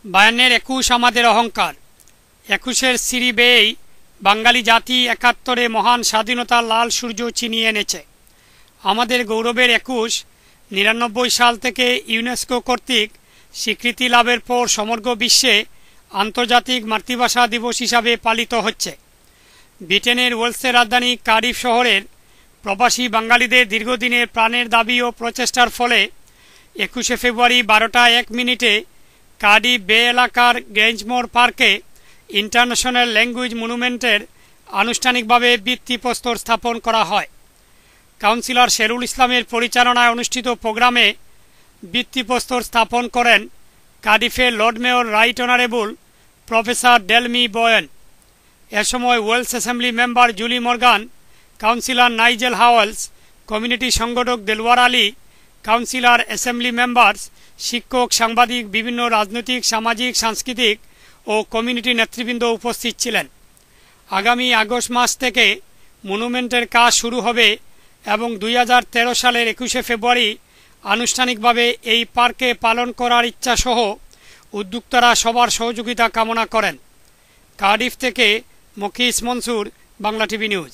বায়ান্নের ২১ আমাদের অহংকার। ২১-এর সিঁড়ি বেয়েই বাঙালি জাতি ৭১-এ মহান স্বাধীনতার লাল সূর্য ছিনিয়ে এনেছে। আমাদের গৌরবের ২১ ৯৯ সাল থেকে ইউনেস্কো কর্তৃক স্বীকৃতি লাভের পর সমগ্র বিশ্বে আন্তর্জাতিক মাতৃভাষা দিবস হিসাবে পালিত হচ্ছে। ব্রিটেনের ওয়েলসের রাজধানী কার্ডিফ শহরের প্রবাসী বাঙালিদের দীর্ঘদিনের প্রাণের দাবি ও প্রচেষ্টার ফলে ২১শে ফেব্রুয়ারি ১২টা ১ মিনিটে কার্ডিফ বে এলাকার গ্রেঞ্জমোর পার্কে ইন্টারন্যাশনাল ল্যাঙ্গুয়েজ মনুমেন্টের আনুষ্ঠানিকভাবে ভিত্তিপ্রস্তর স্থাপন করা হয়। কাউন্সিলর শেরুল ইসলামের পরিচালনায় অনুষ্ঠিত প্রোগ্রামে ভিত্তিপ্রস্তর স্থাপন করেন কার্ডিফের lord mayor right honourable professor Delme Bowen. এ সময় Wales assembly member Julie Morgan, councillor Nigel Howells, community সংগঠক Delwar Ali, councillor, assembly members, শিক্ষক, সাংবাদিক, বিভিন্ন রাজনৈতিক, সামাজিক, সাংস্কৃতিক ও কমিউনিটি নেতৃবৃন্দ উপস্থিত ছিলেন। আগামী আগস্ট মাস থেকে মনুমেন্টের কাজ শুরু হবে এবং ২০১৩ সালের ২১শে ফেব্রুয়ারি আনুষ্ঠানিকভাবে এই পার্কে পালন করার ইচ্ছাসহ উদ্যোক্তারা সবার সহযোগিতা কামনা করেন। কার্ডিফ থেকে মকিস মনসুর, বাংলা টিভি নিউজ।